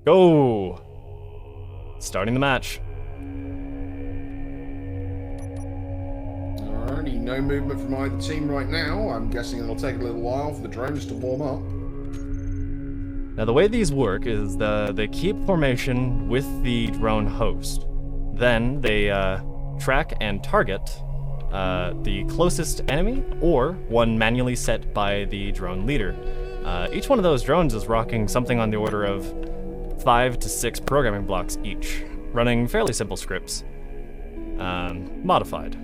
Go! Starting the match. Alrighty, no movement from either team right now. I'm guessing it'll take a little while for the drones to warm up. Now the way these work is they keep formation with the drone host. Then they track and target the closest enemy or one manually set by the drone leader. Each one of those drones is rocking something on the order of 5 to 6 programming blocks each, running fairly simple scripts. Modified.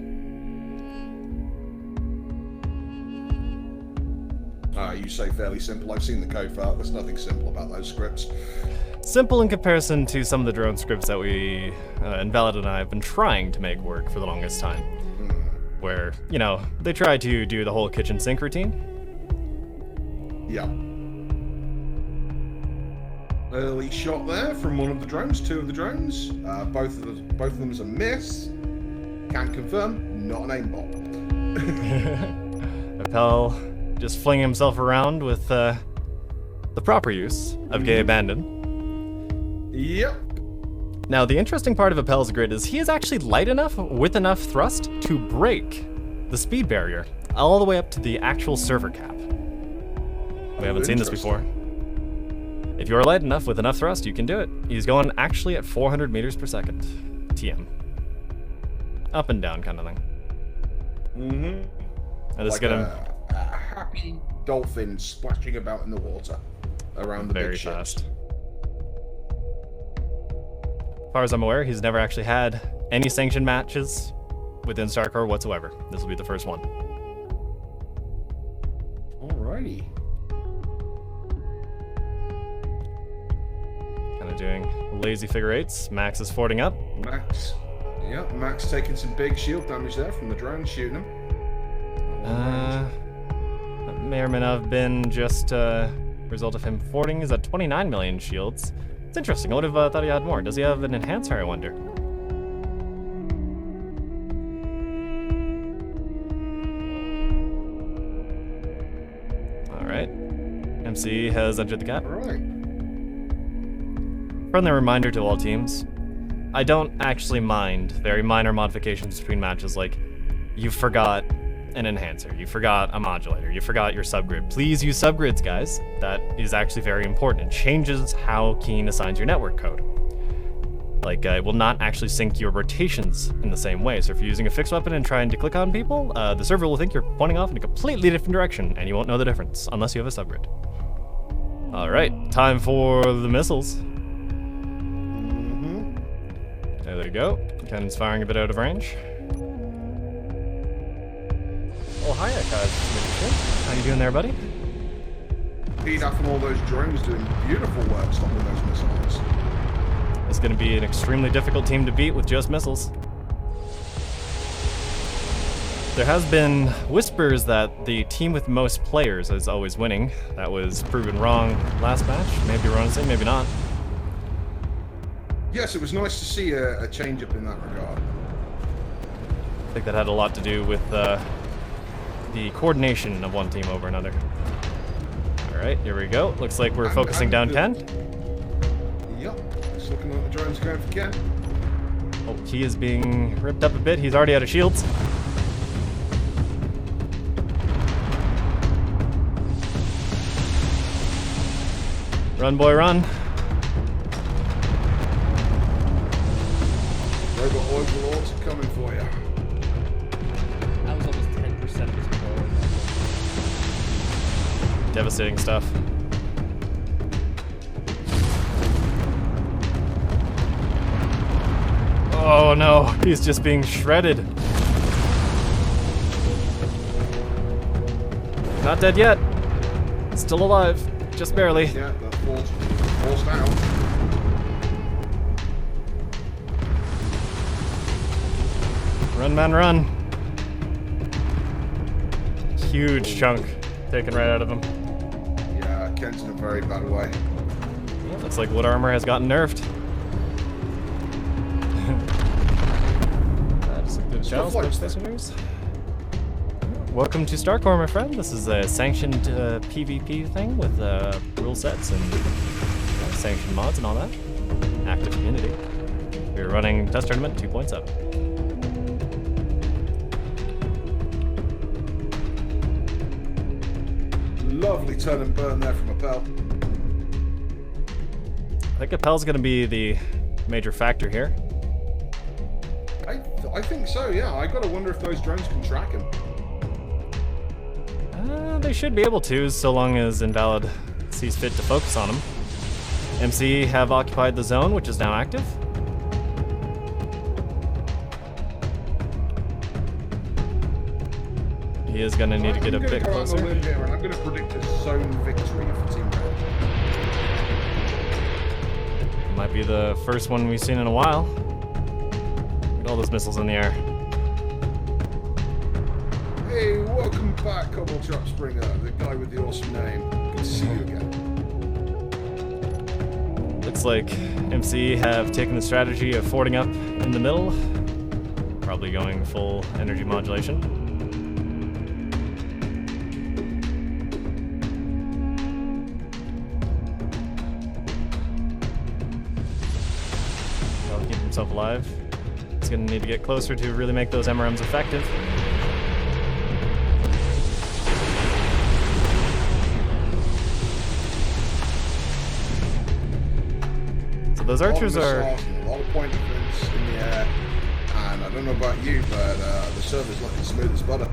You say fairly simple. I've seen the code for that. There's nothing simple about those scripts. Simple in comparison to some of the drone scripts that we, Invalid and I, have been trying to make work for the longest time. Where, you know, they try to do the whole kitchen sink routine. Yeah. Early shot there from one of the drones, 2 of the drones. Both of them is a miss. Can't confirm, not an aimbot. Appel just flinging himself around with the proper use of gay abandon. Yep. Now, the interesting part of Appel's grid is he is actually light enough with enough thrust to break the speed barrier all the way up to the actual server cap. We haven't seen this before. If you're light enough with enough thrust, you can do it. He's going actually at 400 meters per second. TM. Up and down kind of thing. Mm-hmm. And this Like is gonna a happy dolphin splashing about in the water around the very big ships. fast. As far as I'm aware, he's never actually had any sanctioned matches within StarCore whatsoever. This will be the first one. Alrighty. Kind of doing lazy figure eights. Max is fording up. Max. Yep, Max taking some big shield damage there from the drone shooting him. That may or may not have been just a result of him fording. He's at 29 million shields. It's interesting. I would have thought he had more. Does he have an enhancer, I wonder? Alright. MC has entered the gap. Alright. Friendly reminder to all teams. I don't actually mind very minor modifications between matches, like you forgot an enhancer, you forgot a modulator, you forgot your subgrid. Please use subgrids, guys. That is actually very important. It changes how Keen assigns your network code. Like, it will not actually sync your rotations in the same way. So if you're using a fixed weapon and trying to click on people, the server will think you're pointing off in a completely different direction, and you won't know the difference unless you have a subgrid. Alright, time for the missiles. There they go. Ken's firing a bit out of range. Oh, hiya, guys. How you doing there, buddy? Enough and all those drones doing beautiful work stopping those missiles. It's going to be an extremely difficult team to beat with just missiles. There has been whispers that the team with most players is always winning. That was proven wrong last match. Maybe Ronson, maybe not. Yes, it was nice to see a change up in that regard. I think that had a lot to do with the coordination of one team over another. Alright, here we go. Looks like we're focusing down Ken. Yep, it's looking like the drone's going for Ken. Oh, he is being ripped up a bit. He's already out of shields. Run, boy, run. Robot overlords are coming for you. That was almost 10% of his core. Devastating stuff. Oh no, he's just being shredded. Not dead yet. Still alive, just barely. Yeah, that's forced out. Run, man, run. Huge chunk taken right out of him. Yeah, Ken's in a very bad way. Yeah, looks like wood armor has gotten nerfed. Just a good Stuff challenge, like that. listeners. Welcome to StarCore, my friend. This is a sanctioned PvP thing with rule sets and sanctioned mods and all that. Active community. We're running test tournament 2.7. Lovely turn and burn there from Appel. I think Appel's going to be the major factor here. I think so, yeah. I gotta wonder if those drones can track him. They should be able to, so long as Invalid sees fit to focus on him. MC have occupied the zone, which is now active. He is going to need to get a bit closer. I'm going to predict a zone victory for Team Red. Might be the first one we've seen in a while. Look at all those missiles in the air. Hey, welcome back, Cobble Chop Springer, the guy with the awesome name. Good to see you again. Looks like MC have taken the strategy of fording up in the middle. Probably going full energy modulation. He'll keep himself alive. He's going to need to get closer to really make those MRMs effective. Those archers are a lot of point difference in the air, and I don't know about you, but the server's looking smooth as butter.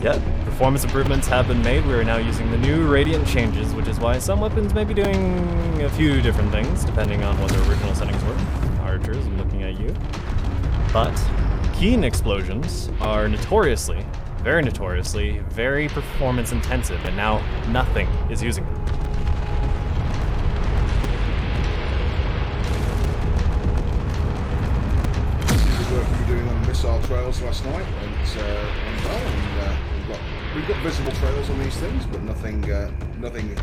Yeah, performance improvements have been made. We are now using the new radiant changes, which is why some weapons may be doing a few different things, depending on what their original settings were. Archers, I'm looking at you. But keen explosions are notoriously, very performance intensive, and now nothing is using them. Missile trails last night went well, and we've got visible trails on these things, but nothing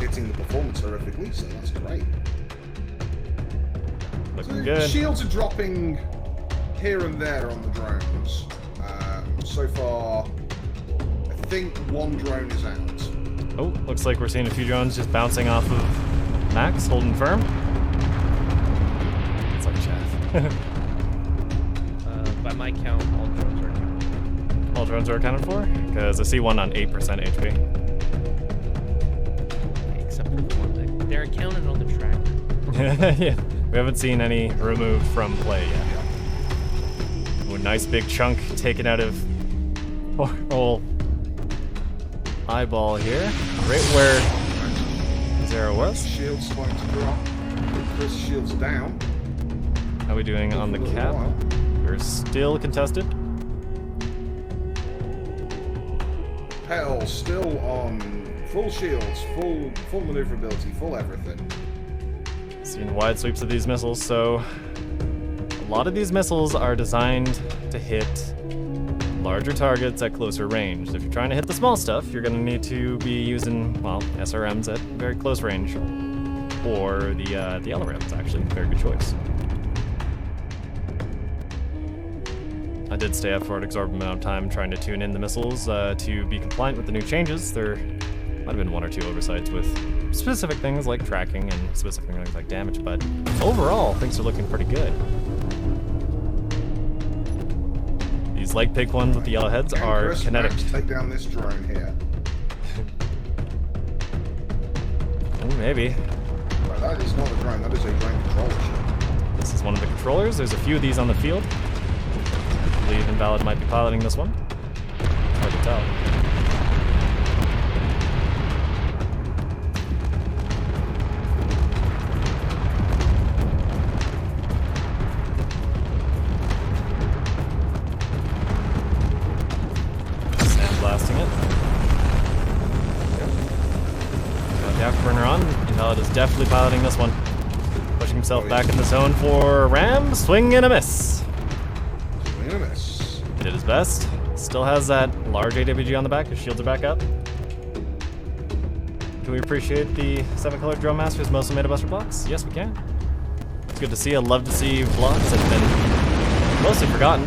hitting the performance horrifically, so that's great. Looking good. Shields are dropping here and there on the drones. So far, I think one drone is out. Oh, looks like we're seeing a few drones just bouncing off of Max, holding firm. It's like chaff. By my count, all drones are accounted. All drones are accounted for? Because I see one on 8% HP. Except for the one that they're accounted on the track. Yeah, we haven't seen any removed from play yet. Ooh, nice big chunk taken out of whole eyeball here. Right where Zero was. Shields starting to drop. Chris shields down. How are we doing on the cap? We're still contested. Hell, still on full shields, full maneuverability, full everything. Seeing wide sweeps of these missiles, so a lot of these missiles are designed to hit larger targets at closer range. If you're trying to hit the small stuff, you're going to need to be using, well, SRMs at very close range, or the LRMs, actually. Very good choice. I did stay up for an exorbitant amount of time trying to tune in the missiles to be compliant with the new changes. There might have been one or two oversights with specific things like tracking and specific things like damage, but overall, things are looking pretty good. These light pig ones with the yellow heads are Chris, kinetic. Max, take down this drone here. Ooh, maybe. Right, that is not a drone, that is a drone controller ship. This is one of the controllers. There's a few of these on the field. I believe Invalid might be piloting this one. Hard to tell. Sandblasting it. Got the afterburner on. Invalid is definitely piloting this one. Pushing himself back in the zone for Ram. Swing and a miss. He did his best. Still has that large AWG on the back. His shields are back up. Can we appreciate the 7-color Drone Masters mostly made of buster blocks? Yes, we can. It's good to see. I love to see blocks that have been mostly forgotten.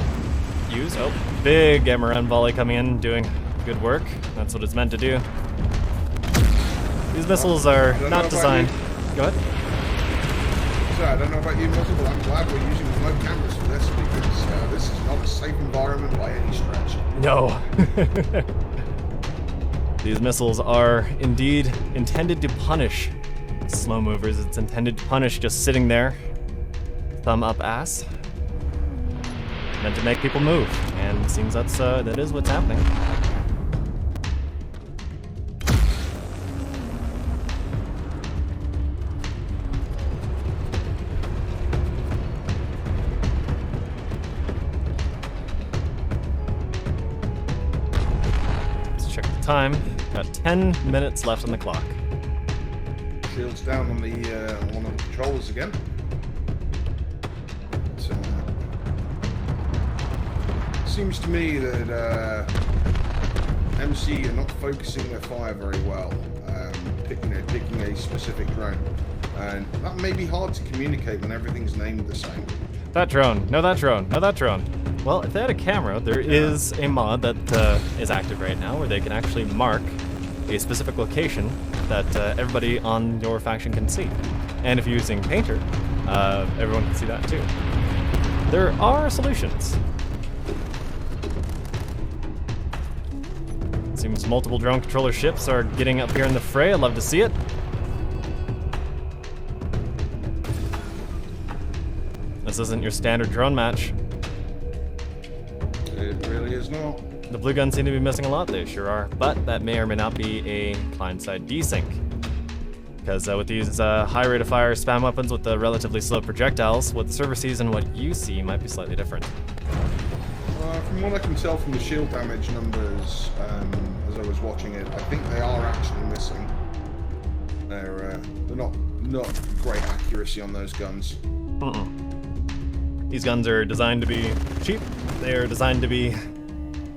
Use. Oh, big MRN volley coming in, doing good work. That's what it's meant to do. These missiles are not designed. Go ahead. So I don't know about you, Muzzle, but I'm glad we're using remote cameras for this because this is not a safe environment by any stretch. No. These missiles are indeed intended to punish slow movers. It's intended to punish just sitting there, thumb up ass, meant to make people move. And it seems that is what's happening. Let's check the time. Got 10 minutes left on the clock. Shields down on the one of the controllers again. Seems to me that MC are not focusing their fire very well, picking a specific drone, and that may be hard to communicate when everything's named the same. That drone. No, that drone. No, that drone. Well, if they had a camera, there is a mod that is active right now where they can actually mark a specific location that everybody on your faction can see. And if you're using Painter, everyone can see that too. There are solutions. Seems multiple drone controller ships are getting up here in the fray. I'd love to see it. This isn't your standard drone match. It really is not. The blue guns seem to be missing a lot, they sure are, but that may or may not be a client-side desync. Because with these high rate of fire spam weapons with the relatively slow projectiles, what the server sees and what you see might be slightly different. From what I can tell from the shield damage numbers, as I was watching it, I think they are actually missing. They're not great accuracy on those guns. These guns are designed to be cheap. They are designed to be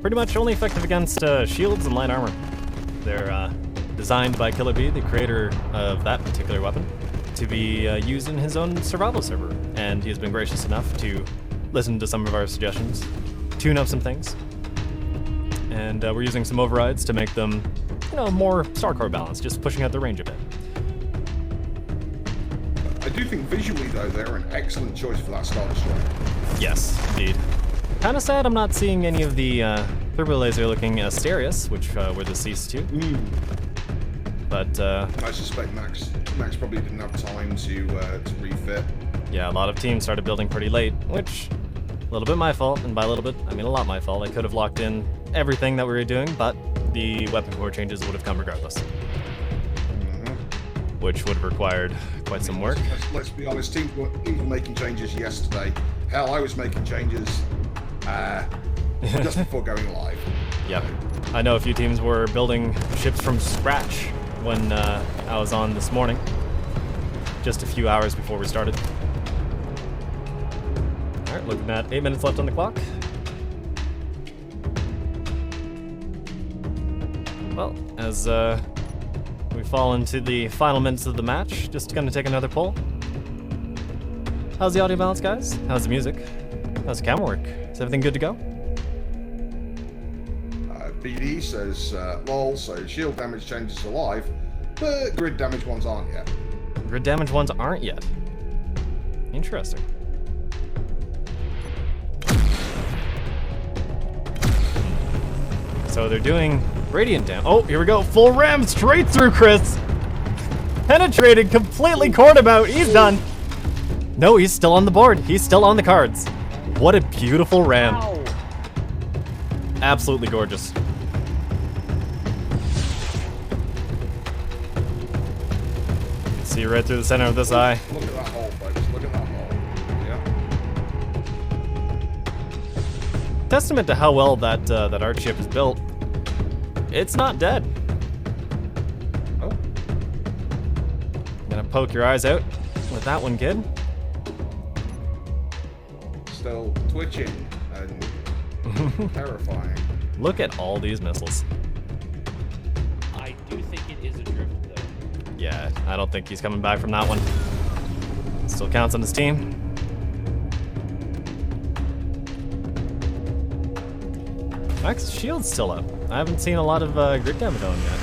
pretty much only effective against shields and light armor. They're designed by Killer B, the creator of that particular weapon, to be used in his own survival server. And he has been gracious enough to listen to some of our suggestions, tune up some things, and we're using some overrides to make them, more StarCore balanced, just pushing out the range a bit. I do think visually, though, they're an excellent choice for that Star Destroyer. Yes, indeed. Kind of sad I'm not seeing any of the turbo laser looking Asterius, which were deceased too. But I suspect Max probably didn't have time to refit. Yeah, a lot of teams started building pretty late, which a little bit my fault, and by a little bit, I mean a lot my fault. I could have locked in everything that we were doing, but the weapon core changes would have come regardless. Which would have required quite some work. Let's be honest, teams were even making changes yesterday. Hell, I was making changes just before going live. Yep. I know a few teams were building ships from scratch when I was on this morning, just a few hours before we started. Alright, looking at 8 minutes left on the clock. Well, as we fall into the final minutes of the match, just gonna take another poll. How's the audio balance, guys? How's the music? How's the camera work? Is everything good to go? BD says, lol, so shield damage changes are live, but grid damage ones aren't yet. Grid damage ones aren't yet. Interesting. So they're doing radiant damage. Oh, here we go. Full ram straight through Chris. Penetrated, completely cornered about. He's done. No, he's still on the board. He's still on the cards. What a beautiful ram. Ow. Absolutely gorgeous. See right through the center of this eye. Look at that hole, folks. Look at that hole. Yeah. Testament to how well that arch ship is built. It's not dead. Oh. Gonna poke your eyes out with that one, kid. Still twitching and terrifying. Look at all these missiles. I do think it is a drift, though. Yeah, I don't think he's coming back from that one. Still counts on his team. Max's shield's still up. I haven't seen a lot of grid damage on him yet.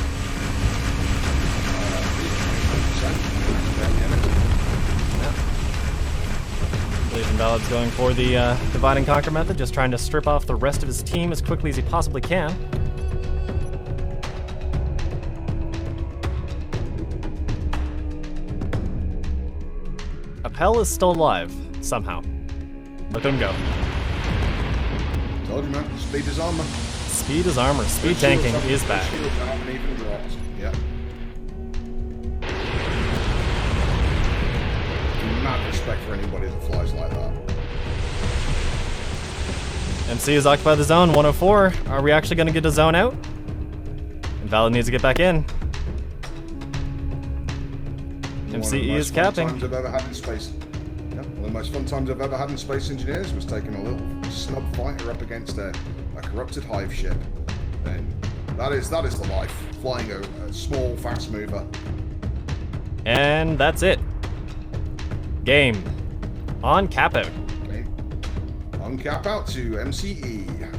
Invalid's going for the divide and conquer method, just trying to strip off the rest of his team as quickly as he possibly can. Appel is still alive, somehow. Look at him go. Told you, man. Speed is armor. Speed is armor. Speed tanking is back. Even dropped. Yep. Mad respect for anybody that flies like that. MC has occupied the zone, 104. Are we actually going to get a zone out? Invalid needs to get back in. MCE is capping. One of the most fun times I've ever had in space. Yep, one of the most fun times I've ever had in Space Engineers was taking a little snub fighter up against a corrupted hive ship. And that is the life. Flying a small, fast mover. And that's it. Game. On cap out. Okay. On cap out to MCE.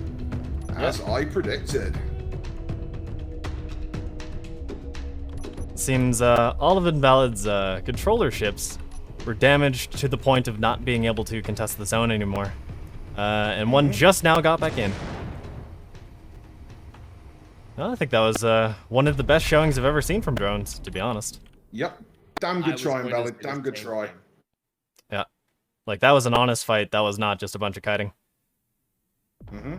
As I predicted. Seems all of Invalid's controller ships were damaged to the point of not being able to contest the zone anymore. And one just now got back in. Well, I think that was one of the best showings I've ever seen from drones, to be honest. Yep. Damn good try, Invalid. Damn good try. Yeah. Like, that was an honest fight. That was not just a bunch of kiting. Mm-hmm.